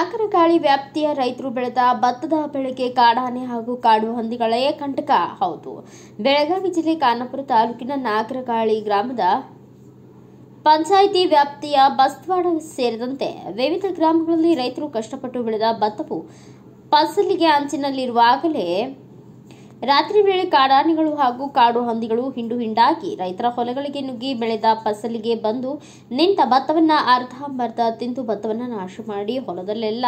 ನಾಗರಗಾಳಿ ವ್ಯಾಪ್ತಿಯ ರೈತರು ಬೆಳೆದ ಭತ್ತದ ಬೆಳೆಗೆ ಕಾಡಾನೆ ಹಾಗೂ ಕಾಡು ಹಂದಿಗಳೇ ಕಂಟಕ. ಹೌದು, ಬೆಳಗಾವಿ ಜಿಲ್ಲೆ ಖಾನಾಪುರ ತಾಲೂಕಿನ ನಾಗರಗಾಳಿ ಗ್ರಾಮದ ಪಂಚಾಯಿತಿ ವ್ಯಾಪ್ತಿಯ ಬಸ್ತವಾಡ ಸೇರಿದಂತೆ ವಿವಿಧ ಗ್ರಾಮಗಳಲ್ಲಿ ರೈತರು ಕಷ್ಟಪಟ್ಟು ಬೆಳೆದ ಭತ್ತವು ಫಸಲಿಗೆ ಅಂಚಿನಲ್ಲಿರುವಾಗಲೇ ರಾತ್ರಿ ವೇಳೆ ಕಾಡಾನೆಗಳು ಹಾಗೂ ಕಾಡು ಹಂದಿಗಳು ಹಿಂಡು ಹಿಂಡಾಗಿ ರೈತರ ಹೊಲಗಳಿಗೆ ನುಗ್ಗಿ ಬೆಳೆದ ಫಸಲಿಗೆ ಬಂದು ನಿಂತ ಭತ್ತವನ್ನ ಅರ್ಧಂಬರ್ಧ ತಿಂದು ಭತ್ತವನ್ನ ನಾಶ ಮಾಡಿ ಹೊಲದಲ್ಲೆಲ್ಲ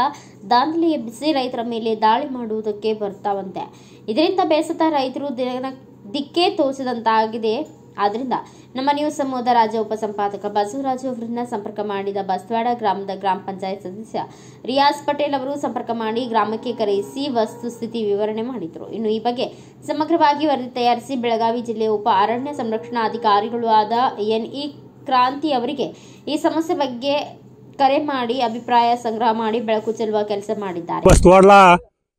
ದಾಂಧಲೆ ಎಬ್ಬಿಸಿ ರೈತರ ಮೇಲೆ ದಾಳಿ ಮಾಡುವುದಕ್ಕೆ ಬರ್ತಾವಂತೆ. ಇದರಿಂದ ಬೇಸತ್ತ ರೈತರು ದಿಕ್ಕೇ ತೋಚದಂತಾಗಿದೆ. ಆದ್ದರಿಂದ ನಮ್ಮ ನ್ಯೂಸ್ ಸಮೂಹದ ರಾಜ್ಯ ಉಪಸಂಪಾದಕ ಬಸವರಾಜು ಅವರನ್ನ ಸಂಪರ್ಕ ಮಾಡಿದ ಬಸ್ತವಾಡ ಗ್ರಾಮದ ಗ್ರಾಮ ಪಂಚಾಯತ್ ಸದಸ್ಯ ರಿಯಾಜ್ ಪಟೇಲ್ ಅವರು ಸಂಪರ್ಕ ಮಾಡಿ ಗ್ರಾಮಕ್ಕೆ ಕರೆಯಿಸಿ ವಸ್ತುಸ್ಥಿತಿ ವಿವರಣೆ ಮಾಡಿದರು. ಇನ್ನು ಈ ಬಗ್ಗೆ ಸಮಗ್ರವಾಗಿ ವರದಿ ತಯಾರಿಸಿ ಬೆಳಗಾವಿ ಜಿಲ್ಲೆ ಉಪ ಅರಣ್ಯ ಸಂರಕ್ಷಣಾಧಿಕಾರಿಗಳು ಆದ ಎನ್ಇ ಕ್ರಾಂತಿ ಅವರಿಗೆ ಈ ಸಮಸ್ಯೆ ಬಗ್ಗೆ ಕರೆ ಮಾಡಿ अभिप्राय संग्रह ಮಾಡಿ ಬೆಳಕು ಚೆಲ್ಲುವ ಕೆಲಸ ಮಾಡಿದ್ದಾರೆ. बस्तवाडला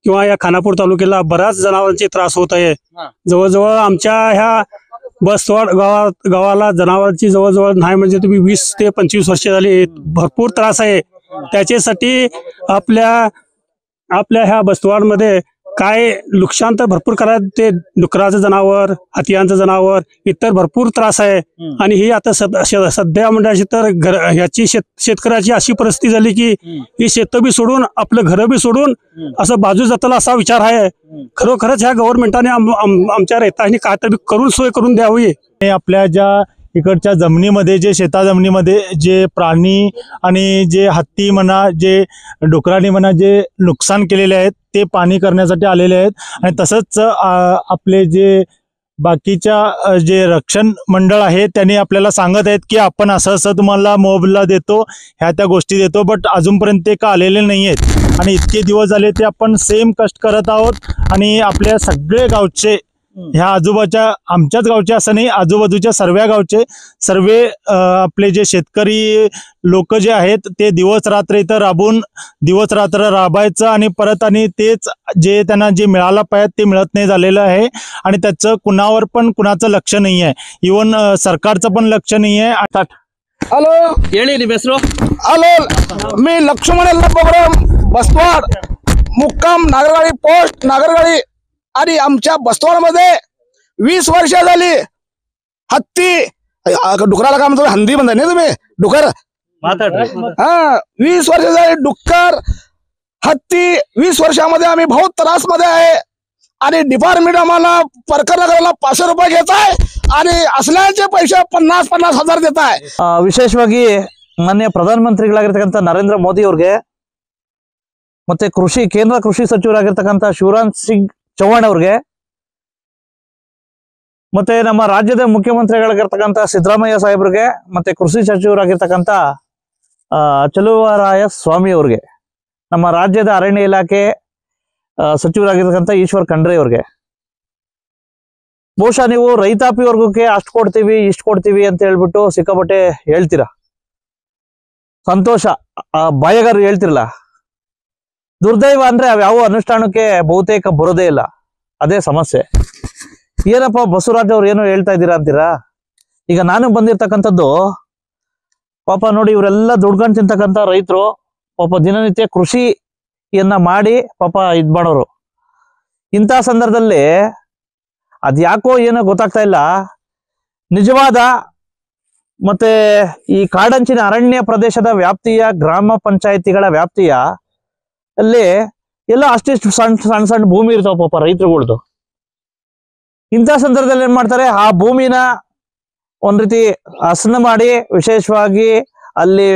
किंवा या खानापूर तालुक्याला बऱ्याच जनावरांचे त्रास होत आहे. जवळजवळ आमच्या ह्या बस्तवाड गावाला जनावरांची जवळजवळ नाही म्हणजे तुम्ही 20 ते 25 वर्ष झाली भरपूर त्रास आहे. त्याच्यासाठी आपल्या ह्या बस्तवाड मध्ये काय नुकसान तर भरपूर करायला ते डुकराचं जनावर, हातीयांचं जनावर इतर भरपूर त्रास आहे. आणि ही आता सध्या म्हणजे तर ह्याची शेतकऱ्याची अशी परिस्थिती झाली की ही शेत बी सोडून आपलं घर बी सोडून असं बाजू जाताला असा विचार आहे. खरोखरच ह्या गव्हर्नमेंटाने आमच्या रैतांनी काहीतरी करून सोय करून द्यावी. आपल्या ज्या इकडच्या जमिनीमध्ये जे शेता जमिनीमध्ये जे प्राणी आणि जे हत्ती म्हणा जे डुकरांनी म्हणा जे नुकसान केलेले आहेत ते पाणी करण्यासाठी आलेले आहेत. आणि तसंच आपले जे बाकीच्या जे रक्षण मंडळ आहे त्यांनी आपल्याला सांगत आहेत की आपण असं असं तुम्हाला मोबदला देतो, ह्या त्या गोष्टी देतो, बट अजूनपर्यंत ते का आलेले नाही आहेत. आणि इतके दिवस झाले ते आपण सेम कष्ट करत आहोत. आणि आपल्या सगळे गावचे ह्या आजूबाजूच्या आमच्याच गावचे असं नाही आजूबाजूच्या सर्व गावचे सर्व आपले जे शेतकरी लोक जे आहेत ते दिवस रात्र इथं राबून दिवस रात्र राबायचं आणि परत आणि तेच जे त्यांना जे मिळालं पाहिजे ते मिळत नाही झालेलं आहे. आणि त्याचं कुणावर पण कुणाचं लक्ष नाही आहे. इवन सरकारचं पण लक्ष नाही आहे. हॅलो, ಹೇಳಿ ನಿಮ್ಮ ಹೆಸರು? हॅलो, मी लक्ष्मण प्रोग्राम बस्तवाड मुक्काम नागरगाळी पोस्ट नागरगाळी. आणि आमच्या बस्तवाडमध्ये 20 वर्ष झाली हत्ती डुकराला काय म्हणतो हंदी म्हणताय ना तुम्ही डुकर हा 20 वर्ष झाली डुक्कर हत्ती 20 वर्षामध्ये आम्ही बहुत त्रास मध्ये आहे. आणि डिपार्टमेंट आम्हाला प्रकरण करायला 500 रुपये घेत आहे आणि असल्याचे पैसे 50 हजार देत आहे. ವಿಶೇಷವಾಗಿ ಮಾನ್ಯ ಪ್ರಧಾನಮಂತ್ರಿಗಳಾಗಿರ್ತಕ್ಕಂಥ ನರೇಂದ್ರ ಮೋದಿ ಅವರಿಗೆ ಮತ್ತೆ ಕೇಂದ್ರ ಕೃಷಿ ಸಚಿವರಾಗಿರ್ತಕ್ಕಂಥ ಶಿವರಾಜ್ ಸಿಂಗ್ ಚೌಹಾಣ್ ಅವ್ರಿಗೆ ಮತ್ತೆ ನಮ್ಮ ರಾಜ್ಯದ ಮುಖ್ಯಮಂತ್ರಿಗಳಾಗಿರ್ತಕ್ಕಂಥ ಸಿದ್ದರಾಮಯ್ಯ ಸಾಹೇಬ್ರಿಗೆ ಮತ್ತೆ ಕೃಷಿ ಸಚಿವರಾಗಿರ್ತಕ್ಕಂಥ ಚಲುವರಾಯ ಸ್ವಾಮಿ ಅವ್ರಿಗೆ ನಮ್ಮ ರಾಜ್ಯದ ಅರಣ್ಯ ಇಲಾಖೆ ಸಚಿವರಾಗಿರ್ತಕ್ಕಂಥ ಈಶ್ವರ್ ಖಂಡ್ರೆ ಅವ್ರಿಗೆ ಬಹುಶಃ ನೀವು ರೈತಾಪಿ ವರ್ಗಕ್ಕೆ ಅಷ್ಟು ಕೊಡ್ತೀವಿ ಇಷ್ಟು ಕೊಡ್ತೀವಿ ಅಂತ ಹೇಳ್ಬಿಟ್ಟು ಸಿಕ್ಕಾಪಟ್ಟೆ ಹೇಳ್ತೀರಾ, ಸಂತೋಷ, ಬಾಯಗಾರರು ಹೇಳ್ತಿರಲ್ಲ. ದುರ್ದೈವ ಅಂದ್ರೆ ಯಾವ ಅನುಷ್ಠಾನಕ್ಕೆ ಬಹುತೇಕ ಬರೋದೇ ಇಲ್ಲ. ಅದೇ ಸಮಸ್ಯೆ. ಏನಪ್ಪ ಬಸವರಾಜ್ ಅವ್ರು ಏನೋ ಹೇಳ್ತಾ ಇದ್ದೀರಾ ಅಂತೀರಾ? ಈಗ ನಾನು ಬಂದಿರ್ತಕ್ಕಂಥದ್ದು ಪಾಪ ನೋಡಿ, ಇವರೆಲ್ಲ ದುಡ್ಕೊಂಡು ತಿಂತಕ್ಕಂಥ ರೈತರು ಪಾಪ ದಿನನಿತ್ಯ ಕೃಷಿಯನ್ನ ಮಾಡಿ ಪಾಪ ಇದ್ ಮಾಡೋರು. ಇಂಥ ಸಂದರ್ಭದಲ್ಲಿ ಅದ್ಯಾಕೋ ಏನೋ ಗೊತ್ತಾಗ್ತಾ ಇಲ್ಲ. ನಿಜವಾದ ಮತ್ತೆ ಈ ಕಾಡಂಚಿನ ಅರಣ್ಯ ಪ್ರದೇಶದ ವ್ಯಾಪ್ತಿಯ ಗ್ರಾಮ ಪಂಚಾಯಿತಿಗಳ ವ್ಯಾಪ್ತಿಯ ಅಲ್ಲಿ ಎಲ್ಲ ಅಷ್ಟಿಷ್ಟು ಸಣ್ಣ ಸಣ್ಣ ಭೂಮಿ ಇರ್ತಾವ ಪಾಪ ರೈತರುಗಳ್ದು. ಇಂಥ ಸಂದರ್ಭದಲ್ಲಿ ಏನ್ ಮಾಡ್ತಾರೆ, ಆ ಭೂಮಿನ ಒಂದ್ ರೀತಿ ಹಸನು ಮಾಡಿ ವಿಶೇಷವಾಗಿ ಅಲ್ಲಿ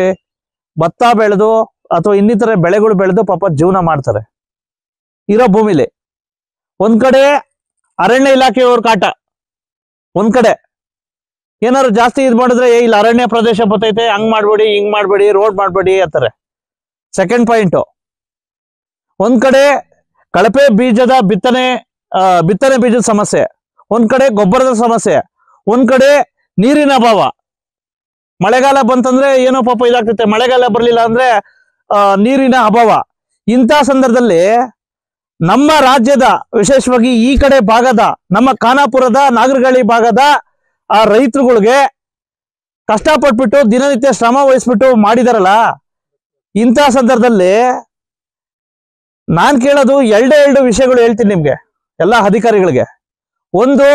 ಭತ್ತ ಬೆಳೆದು ಅಥವಾ ಇನ್ನಿತರ ಬೆಳೆಗಳು ಬೆಳೆದು ಪಾಪ ಜೀವನ ಮಾಡ್ತಾರೆ ಇರೋ ಭೂಮಿಲಿ. ಒಂದ್ ಕಡೆ ಅರಣ್ಯ ಇಲಾಖೆಯವ್ರ ಕಾಟ, ಒಂದ್ ಕಡೆ ಏನಾದ್ರು ಜಾಸ್ತಿ ಇದ್ ಮಾಡಿದ್ರೆ ಇಲ್ಲಿ ಅರಣ್ಯ ಪ್ರದೇಶ ಬರ್ತೈತೆ, ಹಂಗ್ ಮಾಡ್ಬೇಡಿ ಹಿಂಗ್ ಮಾಡ್ಬೇಡಿ ರೋಡ್ ಮಾಡ್ಬೇಡಿ ಅಂತಾರೆ. ಸೆಕೆಂಡ್ ಪಾಯಿಂಟ್, ಒಂದ್ ಕಡೆ ಕಳಪೆ ಬೀಜದ ಬಿತ್ತನೆ ಬೀಜದ ಸಮಸ್ಯೆ, ಒಂದ್ ಕಡೆ ಗೊಬ್ಬರದ ಸಮಸ್ಯೆ, ಒಂದ್ ಕಡೆ ನೀರಿನ ಅಭಾವ. ಮಳೆಗಾಲ ಬಂತಂದ್ರೆ ಏನೋ ಪಾಪ ಇದಾಗ್ತೈತೆ, ಮಳೆಗಾಲ ಬರ್ಲಿಲ್ಲ ಅಂದ್ರೆ ನೀರಿನ ಅಭಾವ. ಇಂಥ ಸಂದರ್ಭದಲ್ಲಿ ನಮ್ಮ ರಾಜ್ಯದ ವಿಶೇಷವಾಗಿ ಈ ಕಡೆ ಭಾಗದ ನಮ್ಮ ಖಾನಾಪುರದ ನಾಗರಗಾಳಿ ಭಾಗದ ಆ ರೈತರುಗಳಿಗೆ ಕಷ್ಟಪಟ್ಬಿಟ್ಟು ದಿನನಿತ್ಯ ಶ್ರಮ ವಹಿಸ್ಬಿಟ್ಟು ಮಾಡಿದಾರಲ್ಲ, ಇಂಥ ಸಂದರ್ಭದಲ್ಲಿ ನಾನ್ ಕೇಳೋದು ಎರಡು ವಿಷಯಗಳು ಹೇಳ್ತೀನಿ ನಿಮ್ಗೆ, ಎಲ್ಲಾ ಅಧಿಕಾರಿಗಳಿಗೆ. ಒಂದು,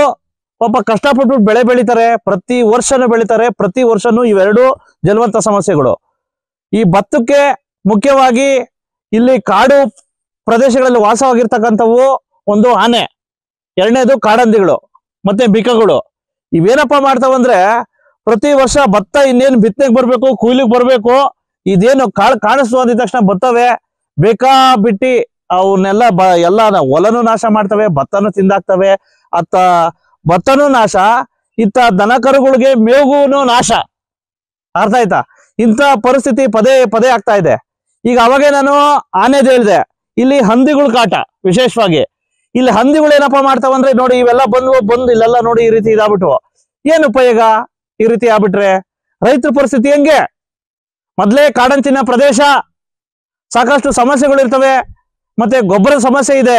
ಪಾಪ ಕಷ್ಟಪಟ್ಟು ಬೆಳೆ ಬೆಳಿತಾರೆ, ಪ್ರತಿ ವರ್ಷನೂ ಬೆಳಿತಾರೆ, ಪ್ರತಿ ವರ್ಷನೂ ಇವೆರಡು ಜಲವಂತ ಸಮಸ್ಯೆಗಳು. ಈ ಭತ್ತಕ್ಕೆ ಮುಖ್ಯವಾಗಿ ಇಲ್ಲಿ ಕಾಡು ಪ್ರದೇಶಗಳಲ್ಲಿ ವಾಸವಾಗಿರ್ತಕ್ಕಂಥವು ಒಂದು ಆನೆ, ಎರಡನೇದು ಕಾಡಂದಿಗಳು, ಮತ್ತೆ ಬಿಕ್ಕಗಳು. ಇವೇನಪ್ಪ ಮಾಡ್ತಾವಂದ್ರೆ ಪ್ರತಿ ವರ್ಷ ಭತ್ತ ಇನ್ನೇನು ಬಿತ್ತನೆಗೆ ಬರ್ಬೇಕು, ಕುಯ್ಲಿಗೆ ಬರ್ಬೇಕು, ಇದೇನು ಕಾಣಿಸ್ತು ಅಂದಿದ ತಕ್ಷಣ ಬರ್ತವೆ, ಬೇಕಾ ಬಿಟ್ಟಿ ಅವನ್ನೆಲ್ಲ ಎಲ್ಲ ಹೊಲನೂ ನಾಶ ಮಾಡ್ತವೆ, ಭತ್ತನೂ ತಿಂದಾಕ್ತವೆ. ಅತ್ತ ಭತ್ತನೂ ನಾಶ, ಇತ್ತ ದನ ಕರುಗಳಿಗೆ ಮೇವುಗೂ ನಾಶ. ಅರ್ಥ ಆಯ್ತಾ? ಇಂಥ ಪರಿಸ್ಥಿತಿ ಪದೇ ಪದೇ ಆಗ್ತಾ ಇದೆ. ಈಗ ಅವಾಗೆ ನಾನು ಆನೆದು ಹೇಳಿದೆ, ಇಲ್ಲಿ ಹಂದಿಗಳ ಕಾಟ ವಿಶೇಷವಾಗಿ. ಇಲ್ಲಿ ಹಂದಿಗಳು ಏನಪ್ಪಾ ಮಾಡ್ತಾವಂದ್ರೆ ನೋಡಿ, ಇವೆಲ್ಲ ಬಂದು ಇಲ್ಲೆಲ್ಲ ನೋಡಿ ಈ ರೀತಿ ಇದಾಗ್ಬಿಟ್ಟು ಏನು ಉಪಯೋಗ? ಈ ರೀತಿ ಆಗ್ಬಿಟ್ರೆ ರೈತರ ಪರಿಸ್ಥಿತಿ ಹೆಂಗೆ? ಮೊದ್ಲೇ ಕಾಡಂಚಿನ ಪ್ರದೇಶ, ಸಾಕಷ್ಟು ಸಮಸ್ಯೆಗಳು ಇರ್ತವೆ, ಮತ್ತೆ ಗೊಬ್ಬರದ ಸಮಸ್ಯೆ ಇದೆ,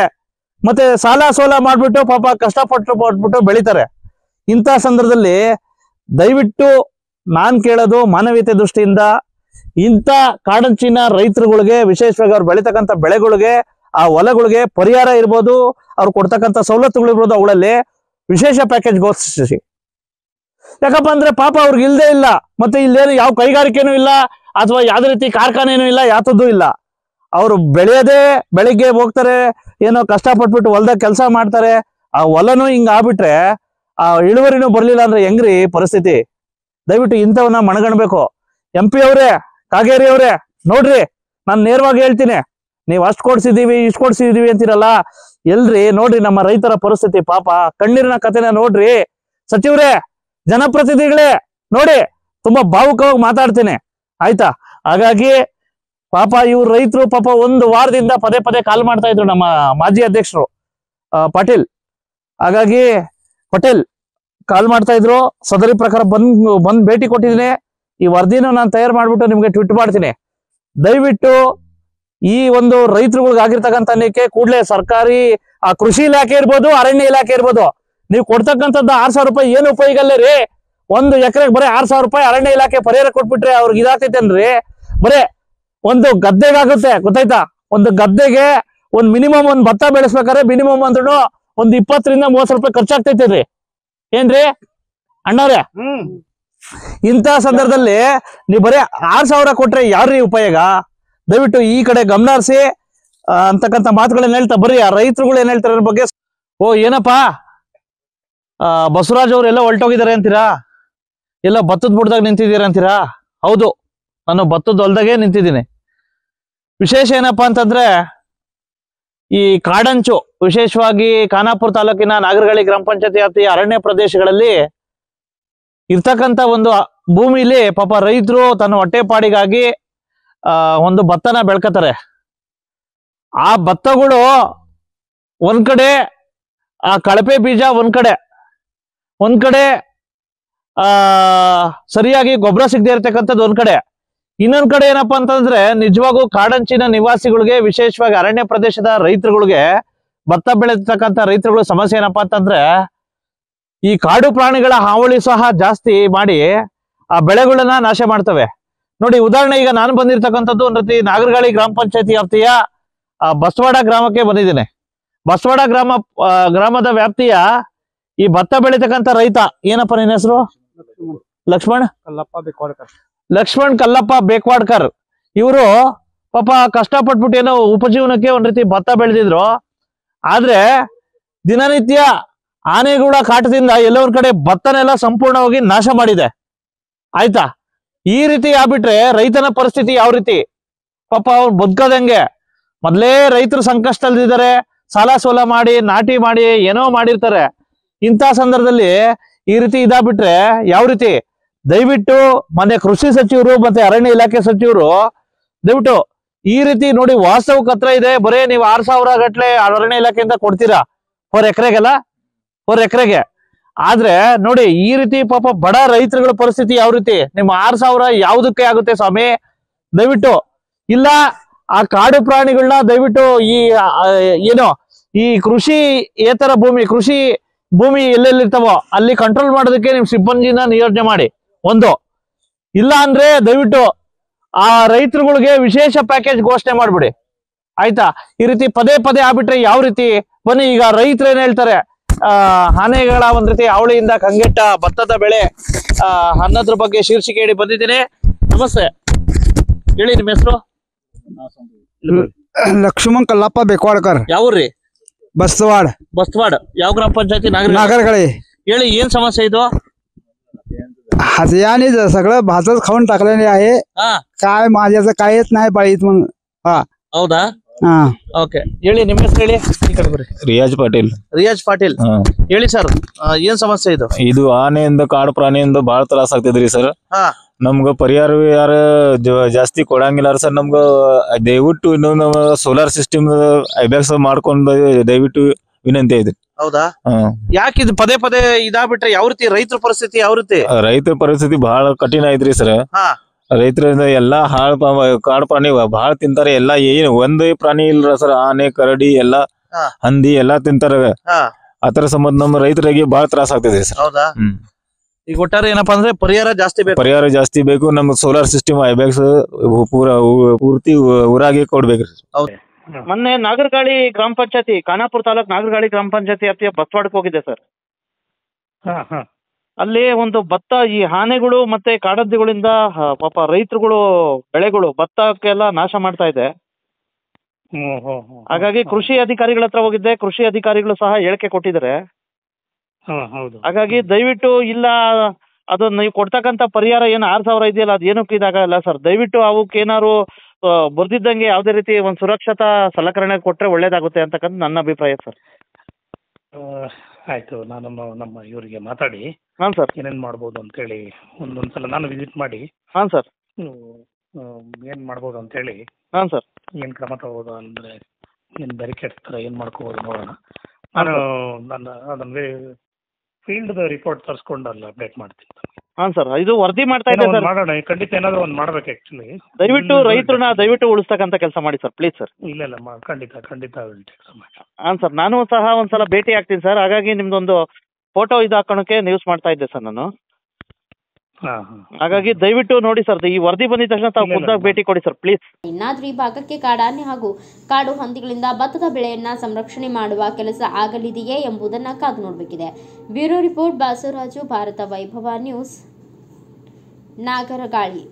ಮತ್ತೆ ಸಾಲ ಸೋಲ ಮಾಡ್ಬಿಟ್ಟು ಪಾಪ ಕಷ್ಟಪಟ್ಟು ಬೆಳಿತಾರೆ. ಇಂಥ ಸಂದರ್ಭದಲ್ಲಿ ದಯವಿಟ್ಟು ನಾನ್ ಕೇಳೋದು ಮಾನವೀಯತೆ ದೃಷ್ಟಿಯಿಂದ ಇಂಥ ಕಾಡಂಚಿನ ರೈತರುಗಳಿಗೆ, ವಿಶೇಷವಾಗಿ ಅವ್ರು ಬೆಳಿತಕ್ಕಂಥ ಬೆಳೆಗಳಿಗೆ, ಆ ಹೊಲಗಳಿಗೆ ಪರಿಹಾರ ಇರ್ಬೋದು, ಅವ್ರು ಕೊಡ್ತಕ್ಕಂಥ ಸವಲತ್ತುಗಳಿರ್ಬೋದು, ಅವುಗಳಲ್ಲಿ ವಿಶೇಷ ಪ್ಯಾಕೇಜ್ ಘೋಷಿಸಿ. ಯಾಕಪ್ಪ ಅಂದ್ರೆ ಪಾಪ ಅವ್ರಿಗೆ ಇಲ್ದೇ ಇಲ್ಲ, ಮತ್ತೆ ಇಲ್ಲೇನು ಯಾವ ಕೈಗಾರಿಕೆನೂ ಇಲ್ಲ, ಅಥವಾ ಯಾವ್ದೇ ರೀತಿ ಕಾರ್ಖಾನೆನೂ ಇಲ್ಲ, ಯಾತದ್ದು ಇಲ್ಲ. ಅವರು ಬೆಳೆಯದೇ ಬೆಳಿಗ್ಗೆ ಹೋಗ್ತಾರೆ, ಏನೋ ಕಷ್ಟಪಟ್ಬಿಟ್ಟು ಹೊಲ್ದಾಗ ಕೆಲಸ ಮಾಡ್ತಾರೆ, ಆ ಹೊಲನೂ ಹಿಂಗ ಆಗ್ಬಿಟ್ರೆ ಆ ಇಳುವರಿನೂ ಬರ್ಲಿಲ್ಲ ಅಂದ್ರೆ ಹೆಂಗ್ರಿ ಪರಿಸ್ಥಿತಿ? ದಯವಿಟ್ಟು ಇಂಥವನ್ನ ಮನಗಣ್ಬೇಕು. MP ಅವರೇ, ಕಾಗೇರಿ ಅವರೇ, ನೋಡ್ರಿ, ನಾನು ನೇರವಾಗಿ ಹೇಳ್ತೀನಿ, ನೀವು ಅಷ್ಟು ಕೊಡ್ಸಿದೀವಿ ಇಷ್ಟು ಕೊಡ್ಸಿದೀವಿ ಅಂತೀರಲ್ಲ, ಎಲ್ರಿ ನೋಡ್ರಿ ನಮ್ಮ ರೈತರ ಪರಿಸ್ಥಿತಿ, ಪಾಪ ಕಣ್ಣೀರಿನ ಕಥೆನ ನೋಡ್ರಿ. ಸಚಿವರೇ, ಜನಪ್ರತಿನಿಧಿಗಳೇ ನೋಡಿ, ತುಂಬಾ ಭಾವುಕವಾಗಿ ಮಾತಾಡ್ತೀನಿ, ಆಯ್ತಾ? ಹಾಗಾಗಿ ಪಾಪ ಇವ್ರು ರೈತರು ಪಾಪ ಒಂದು ವಾರದಿಂದ ಪದೇ ಪದೇ ಕಾಲ್ ಮಾಡ್ತಾ ಇದ್ರು ನಮ್ಮ ಮಾಜಿ ಅಧ್ಯಕ್ಷರು ಪಾಟೀಲ್. ಹಾಗಾಗಿ ಪಟೇಲ್ ಕಾಲ್ ಮಾಡ್ತಾ ಇದ್ರು, ಸದರಿ ಪ್ರಕಾರ ಬಂದ್ ಭೇಟಿ ಕೊಟ್ಟಿದ್ದೀನಿ. ಈ ವರದಿನ ನಾನು ತಯಾರು ಮಾಡ್ಬಿಟ್ಟು ನಿಮ್ಗೆ ಟ್ವೀಟ್ ಮಾಡ್ತೀನಿ. ದಯವಿಟ್ಟು ಈ ಒಂದು ರೈತರುಗಳಿಗೆ ಆಗಿರ್ತಕ್ಕಂಥ ಅನ್ನಕ್ಕೆ ಕೂಡಲೇ ಸರ್ಕಾರಿ ಕೃಷಿ ಇಲಾಖೆ ಇರ್ಬೋದು, ಅರಣ್ಯ ಇಲಾಖೆ ಇರ್ಬೋದು, ನೀವು ಕೊಡ್ತಕ್ಕಂಥದ್ದು 6,000 ರೂಪಾಯಿ ಏನು ಉಪಯೋಗ ಇಲ್ಲ ರೀ. 1 ಎಕರೆಗೆ ಬರೀ 6,000 ರೂಪಾಯಿ ಅರಣ್ಯ ಇಲಾಖೆ ಪರಿಹಾರ ಕೊಟ್ಬಿಟ್ರೆ ಅವ್ರಿಗೆ ಇದಾಗ್ತೈತೇನ್ರಿ? ಬರೇ ಒಂದು ಗದ್ದೆಗಾಗುತ್ತೆ, ಗೊತ್ತಾಯ್ತಾ? ಒಂದು ಗದ್ದೆಗೆ ಒಂದ್ ಮಿನಿಮಮ್ ಒಂದ್ ಭತ್ತ ಬೆಳೆಸ್ಬೇಕಾದ್ರೆ ಮಿನಿಮಮ್ ಅಂದ್ರೂ ಒಂದ್ 20 ರಿಂದ 30 ರೂಪಾಯಿ ಖರ್ಚಾಗ್ತೈತಿ ಏನ್ರಿ ಅಣ್ಣವ್ರೆ? ಇಂಥ ಸಂದರ್ಭದಲ್ಲಿ ನೀವು ಬರೀ 6,000 ಕೊಟ್ರೆ ಯಾರ್ರೀ ಉಪಯೋಗ? ದಯವಿಟ್ಟು ಈ ಕಡೆ ಗಮನ ಹರಿಸಿ ಅಂತಕ್ಕಂಥ ಮಾತುಗಳನ್ನ ಹೇಳ್ತಾ ಬರ್ರಿ. ಆ ರೈತರುಗಳು ಏನ್ ಹೇಳ್ತಾರೆ ಅದ್ರ ಬಗ್ಗೆ. ಓ ಏನಪ್ಪಾ ಬಸವರಾಜ್ ಅವ್ರು ಎಲ್ಲ ಹೊಲ್ಟೋಗಿದ್ದಾರೆ ಅಂತೀರಾ? ಎಲ್ಲ ಭತ್ತದ ಬುಡದಾಗ ನಿಂತಿದ್ದೀರಾ ಅಂತೀರಾ? ಹೌದು, ನಾನು ಭತ್ತದ ಹೊಲ್ದಾಗೆ ನಿಂತಿದ್ದೀನಿ. ವಿಶೇಷ ಏನಪ್ಪಾ ಅಂತಂದ್ರೆ ಈ ಕಾಡಂಚು, ವಿಶೇಷವಾಗಿ ಖಾನಾಪುರ ತಾಲೂಕಿನ ನಾಗರಗಳಿ ಗ್ರಾಮ ಪಂಚಾಯತಿ ವ್ಯಾಪ್ತಿಯ ಅರಣ್ಯ ಪ್ರದೇಶಗಳಲ್ಲಿ ಇರ್ತಕ್ಕಂಥ ಒಂದು ಭೂಮಿಲಿ ಪಾಪ ರೈತರು ತನ್ನ ಹೊಟ್ಟೆಪಾಡಿಗಾಗಿ ಒಂದು ಭತ್ತನ ಬೆಳ್ಕತಾರೆ. ಆ ಭತ್ತಗಳು ಒಂದ್ ಕಡೆ ಆ ಕಳಪೆ ಬೀಜ, ಒಂದ್ ಕಡೆ ಸರಿಯಾಗಿ ಗೊಬ್ಬರ ಸಿಗದೆ ಇರತಕ್ಕಂಥದ್ದು ಒಂದ್ ಕಡೆ. ಇನ್ನೊಂದ್ ಕಡೆ ಏನಪ್ಪಾ ಅಂತಂದ್ರೆ ನಿಜವಾಗೂ ಕಾಡಂಚಿನ ನಿವಾಸಿಗಳಿಗೆ, ವಿಶೇಷವಾಗಿ ಅರಣ್ಯ ಪ್ರದೇಶದ ರೈತರುಗಳಿಗೆ, ಭತ್ತ ಬೆಳೆತಕ್ಕಂಥ ರೈತರುಗಳ ಸಮಸ್ಯೆ ಏನಪ್ಪಾ ಅಂತಂದ್ರೆ ಈ ಕಾಡು ಪ್ರಾಣಿಗಳ ಹಾವಳಿ ಸಹ ಜಾಸ್ತಿ ಮಾಡಿ ಆ ಬೆಳೆಗಳನ್ನ ನಾಶ ಮಾಡ್ತವೆ. ನೋಡಿ, ಉದಾಹರಣೆ ಈಗ ನಾನು ಬಂದಿರತಕ್ಕಂಥದ್ದು ಒಂದ್ ರೀತಿ ನಾಗರಗಾಳಿ ಗ್ರಾಮ ಪಂಚಾಯತಿ ವ್ಯಾಪ್ತಿಯ ಬಸವಾಡ ಗ್ರಾಮಕ್ಕೆ ಬಂದಿದ್ದೇನೆ. ಬಸವಾಡ ಗ್ರಾಮದ ವ್ಯಾಪ್ತಿಯ ಈ ಭತ್ತ ಬೆಳಿತಕ್ಕಂಥ ರೈತ ಏನಪ್ಪ ನಿನ್ನ ಹೆಸರು? ಲಕ್ಷ್ಮಣ್ ಕಲ್ಲಪ್ಪ ಬೇಕ್ವಾಡ್ಕರ್. ಇವರು ಪಾಪ ಕಷ್ಟಪಟ್ಬಿಟ್ಟು ಏನೋ ಉಪಜೀವನಕ್ಕೆ ಒಂದ್ ರೀತಿ ಭತ್ತ ಬೆಳೆದಿದ್ರು. ಆದ್ರೆ ದಿನನಿತ್ಯ ಆನೆಗಳ ಕಾಟದಿಂದ ಎಲ್ಲೋ ಒಂದ್ ಕಡೆ ಭತ್ತನೆಲ್ಲ ಸಂಪೂರ್ಣವಾಗಿ ನಾಶ ಮಾಡಿದೆ. ಆಯ್ತಾ? ಈ ರೀತಿ ಆಗ್ಬಿಟ್ರೆ ರೈತನ ಪರಿಸ್ಥಿತಿ ಯಾವ ರೀತಿ? ಪಾಪ ಅವ್ರು ಬದುಕೋದಂಗೆ. ಮೊದ್ಲೇ ರೈತರು ಸಂಕಷ್ಟದಲ್ಲಿದ್ದಾರೆ, ಸಾಲ ಸೋಲ ಮಾಡಿ ನಾಟಿ ಮಾಡಿ ಏನೋ ಮಾಡಿರ್ತಾರೆ. ಇಂಥ ಸಂದರ್ಭದಲ್ಲಿ ಈ ರೀತಿ ಇದಾಗ್ಬಿಟ್ರೆ ಯಾವ ರೀತಿ? ದಯವಿಟ್ಟು ಮೊನ್ನೆ ಕೃಷಿ ಸಚಿವರು ಮತ್ತೆ ಅರಣ್ಯ ಇಲಾಖೆ ಸಚಿವರು ದಯವಿಟ್ಟು ಈ ರೀತಿ ನೋಡಿ, ವಾಸ್ತವಕ್ಕೆ ಹತ್ರ ಇದೆ. ಬರೇ ನೀವು 6,000 ಗಟ್ಲೆ ಅರಣ್ಯ ಇಲಾಖೆಯಿಂದ ಕೊಡ್ತೀರಾ ಪರ್ ಎಕರೆಗೆ. ಆದ್ರೆ ನೋಡಿ, ಈ ರೀತಿ ಪಾಪ ಬಡ ರೈತರುಗಳ ಪರಿಸ್ಥಿತಿ ಯಾವ ರೀತಿ? ನಿಮ್ಮ 6,000 ಯಾವುದಕ್ಕೆ ಆಗುತ್ತೆ ಸ್ವಾಮಿ? ದಯವಿಟ್ಟು ಇಲ್ಲ, ಆ ಕಾಡು ಪ್ರಾಣಿಗಳನ್ನ ದಯವಿಟ್ಟು ಈ ಕೃಷಿ ಏತರ ಕೃಷಿ ಭೂಮಿ ಎಲ್ಲೆಲ್ಲಿರ್ತಾವೋ ಅಲ್ಲಿ ಕಂಟ್ರೋಲ್ ಮಾಡೋದಕ್ಕೆ ನಿಮ್ ಸಿಬ್ಬಂದಿನ ನಿಯೋಜನೆ ಮಾಡಿ. ಒಂದು ಇಲ್ಲ ಅಂದ್ರೆ ದಯವಿಟ್ಟು ಆ ರೈತರುಗಳಿಗೆ ವಿಶೇಷ ಪ್ಯಾಕೇಜ್ ಘೋಷಣೆ ಮಾಡ್ಬಿಡಿ. ಆಯ್ತಾ? ಈ ರೀತಿ ಪದೇ ಪದೇ ಆಗ್ಬಿಟ್ರೆ ಯಾವ ರೀತಿ? ಬನ್ನಿ ಈಗ ರೈತರು ಏನ್ ಹೇಳ್ತಾರೆ, ಆನೆಗಳ ಒಂದ್ ರೀತಿ ಅವಳಿಯಿಂದ ಕಂಗೆಟ್ಟ ಭತ್ತದ ಬೆಳೆ ಅನ್ನೋದ್ರ ಬಗ್ಗೆ ಶೀರ್ಷಿಕೆ ಹೇಳಿ ಬಂದಿದ್ದೀನಿ. ನಮಸ್ತೆ, ಹೇಳಿ ನಿಮ್ಮ ಹೆಸರು? ಲಕ್ಷ್ಮಣ್ ಕಲ್ಲಪ್ಪ ಬೇಕ್ವಾಡ್ಕರ್, ಯಾವ್ರಿ? बस्तवाड़ बस्तवाड़ ಯಾವ ಗ್ರಾಮ ಪಂಚಾಯತಿ? नागरगळे. ಹೇಳಿ, ಏನ್ ಸಮಸ್ಯೆ ಇದು? याने सगळं भातच खाऊन टाकलेले आहे. ಹಾ, काय माझ्याचं काहीच नाही पाळीत म्हणून. हा ಹೌದಾ? हा ಓಕೆ, ಹೇಳಿ ನಿಮ್ಮ ಹೆಸರು ಹೇಳಿ. ಈ ಕಡೆ ಬರ್ರಿ. ರಿಯಾಜ್ ಪಾಟೀಲ್. ರಿಯಾಜ್ ಪಾಟೀಲ್, ಹೇಳಿ ಸರ್, ಏನ್ ಸಮಸ್ಯೆ ಇದು? ಇದು ಆನೆಯಿಂದ ಕಾಡು ಪ್ರಾಣಿಯಿಂದ ಬಹಳ ತ್ರಾಸ ಆಗ್ತದ್ರಿ ಸರ್. ಹಾ, ನಮ್ಗ ಪರಿಹಾರ ಜಾಸ್ತಿ ಕೊಡಂಗಿಲ್ಲ ಸರ್. ನಮ್ಗ ದಯವಿಟ್ಟು ಇನ್ನೊಂದು ಸೋಲಾರ್ ಸಿಸ್ಟಮ್ ಐಬ್ಯಾಕ್ಸ್ ಮಾಡ್ಕೊಂಡು ದಯವಿಟ್ಟು ವಿನಂತಿ ಐತ್ರಿ. ಹೌದಾ? ಯಾಕೆ ಇದು ಪದೇ ಪದೇ ಇದಾಗ್ಬಿಟ್ರೆ ಯಾವ ರೀತಿ ರೈತರ ಪರಿಸ್ಥಿತಿ? ಯಾವ ರೀತಿ ರೈತರ ಪರಿಸ್ಥಿತಿ ಬಹಳ ಕಠಿಣ ಐತ್ರಿ ಸರ್. ಹಾ, ರೈತರಿಂದ ಎಲ್ಲಾ ಕಾಡು ಪ್ರಾಣಿ ಬಹಳ ತಿಂತಾರೆ. ಎಲ್ಲಾ ಏನು ಒಂದೇ ಪ್ರಾಣಿ ಇಲ್ರ ಸರ್. ಆನೆ, ಕರಡಿ, ಎಲ್ಲಾ ಹಾ. ಹಂದಿ ಎಲ್ಲಾ ತಿಂತಾರ. ಹಾ, ಆತರ ಸಂಬಂಧ ನಮ್ಮ ರೈತರಿಗೆ ಬಹಳ ತ್ರಾಸ ಆಗ್ತದೆ ಸರ್. ಹೌದಾ? ಈಗ ಒಟ್ಟಾರೆ ಏನಪ್ಪಾ ಅಂದ್ರೆ ಪರಿಹಾರ ಜಾಸ್ತಿ ಬೇಕು. ಪರಿಹಾರ ಜಾಸ್ತಿ ಬೇಕು. ನಮ್ಗೆ ಸೋಲಾರ್ ಸಿಸ್ಟಮ್ ಐಬ್ಯಾಕ್ಸ್ ಪೂರ್ತಿ ಊರಾಗೆ ಕೊಡ್ಬೇಕ್ರಿ. ಮೊನ್ನೆ ನಾಗರಗಾಳಿ ಗ್ರಾಮ ಪಂಚಾಯತಿ, ಖಾನಾಪುರ ತಾಲೂಕ್ ನಾಗರಗಾಳಿ ಗ್ರಾಮ ಪಂಚಾಯತಿ ವ್ಯಾಪ್ತಿಯ ಬಸ್ತವಾಡಕ್ಕೆ ಹೋಗಿದೆ ಸರ್. ಅಲ್ಲಿ ಒಂದು ಭತ್ತ, ಈ ಆನೆಗಳು ಮತ್ತೆ ಕಾಡದ್ದಿಗಳಿಂದ ಪಾಪ ರೈತರುಗಳು ಬೆಳೆಗಳು ಭತ್ತಕ್ಕೆಲ್ಲ ನಾಶ ಮಾಡ್ತಾ ಇದೆ. ಹಾಗಾಗಿ ಕೃಷಿ ಅಧಿಕಾರಿಗಳ ಹತ್ರ ಹೋಗಿದ್ದೆ. ಕೃಷಿ ಅಧಿಕಾರಿಗಳು ಸಹ ಹೇಳಿಕೆ ಕೊಟ್ಟಿದ್ದಾರೆ. ಹಾಗಾಗಿ ದಯವಿಟ್ಟು ಇಲ್ಲ, ಅದು ನೀವು ಕೊಡ್ತಕ್ಕಂತ ಪರಿಹಾರ ಏನು 6,000 ಇದೆಯಲ್ಲ, ಅದು ಏನಕ್ಕೂ ಇದಾಗಲ್ಲ ಸರ್. ದಯವಿಟ್ಟು ಅವಕ್ಕೆ ಏನಾದ್ರು ಬರ್ದಿದ್ದಂಗೆ ಯಾವುದೇ ರೀತಿ ಒಂದು ಸುರಕ್ಷತಾ ಸಲಕರಣೆ ಕೊಟ್ರೆ ಒಳ್ಳೇದಾಗುತ್ತೆ ಅಂತಕ್ಕಂಥ ನನ್ನ ಅಭಿಪ್ರಾಯ ಸರ್. ಆಯ್ತು, ನಾನು ನಮ್ಮ ಇವರಿಗೆ ಮಾತಾಡಿ ಹಾಂ ಸರ್, ಏನೇನು ಮಾಡ್ಬೋದು ಅಂತೇಳಿ ಒಂದೊಂದ್ಸಲ ನಾನು ವಿಸಿಟ್ ಮಾಡಿ ಹಾಂ ಸರ್, ಏನು ಮಾಡ್ಬೋದು ಅಂತೇಳಿ, ಹಾಂ ಸರ್, ಏನು ಕ್ರಮ ತಗೋಬೋದು ಅಂದರೆ ಏನು ಬ್ಯಾರಿಕೇಡ್ಸ್ ಥರ ಏನು ಮಾಡ್ಕೋಬೋದು ನೋಡೋಣ. ನಾನು ಅದನ್ನ ಫೀಲ್ಡ್ ರಿಪೋರ್ಟ್ ತರಿಸ್ಕೊಂಡು ಅಲ್ಲಿ ಅಪ್ಡೇಟ್ ಮಾಡ್ತೀನಿ. ಹಾಂ ಸರ್, ಇದು ವರದಿ ಮಾಡ್ತಾ ಇದೆ ಸರ್. ಮಾಡೋಣ, ಖಂಡಿತ ಏನಾದರೂ ಒಂದು ಮಾಡ್ಬೇಕು. ಆ್ಯಕ್ಚುಲಿ ದಯವಿಟ್ಟು ರೈತರನ್ನ ದಯವಿಟ್ಟು ಉಳಿಸ್ತಕ್ಕಂಥ ಕೆಲಸ ಮಾಡಿ ಸರ್, ಪ್ಲೀಸ್ ಸರ್. ಇಲ್ಲ ಖಂಡಿತ ಕೆಲಸ ಮಾಡಿ. ಹಾಂ ಸರ್, ನಾನು ಸಹ ಒಂದ್ಸಲ ಭೇಟಿ ಆಗ್ತೀನಿ ಸರ್. ಹಾಗಾಗಿ ನಿಮ್ದೊಂದು ಫೋಟೋ ಇದು ಹಾಕೋಣಕ್ಕೆ ನ್ಯೂಸ್ ಮಾಡ್ತಾ ಇದ್ದೆ ಸರ್ ನಾನು. ಹಾಗಾಗಿ ದಯವಿಟ್ಟು ನೋಡಿ ಸರ್, ಈ ವರದಿ ಬಂದಿದ ತಕ್ಷಣ ತಾವು ಖುದ್ದಾಗಿ ಭೇಟಿ ಕೊಡಿ ಸರ್, ಪ್ಲೀಸ್. ಇನ್ನಾದ್ರೂ ಈ ಭಾಗಕ್ಕೆ ಕಾಡಾನೆ ಹಾಗೂ ಕಾಡು ಹಂದಿಗಳಿಂದ ಭತ್ತದ ಬೆಳೆಯನ್ನ ಸಂರಕ್ಷಣೆ ಮಾಡುವ ಕೆಲಸ ಆಗಲಿದೆಯೇ ಎಂಬುದನ್ನ ಕಾದು ನೋಡಬೇಕಿದೆ. ಬ್ಯೂರೋ ರಿಪೋರ್ಟ್, ಬಾಸವರಾಜು, ಭಾರತ ವೈಭವ news, ನಾಗರಗಾಳಿ.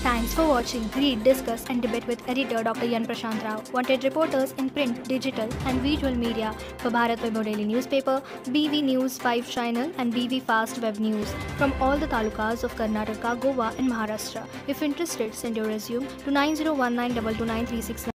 Thanks for watching. Read, discuss and debate with editor Dr. Yan Prashant Rao. Wanted reporters in print, digital and visual media for Bharat Vaibhav Daily Newspaper, BV News 5 Channel and BV Fast Web News from all the talukas of Karnataka, Goa and Maharashtra. If interested, send your resume to 9019229369.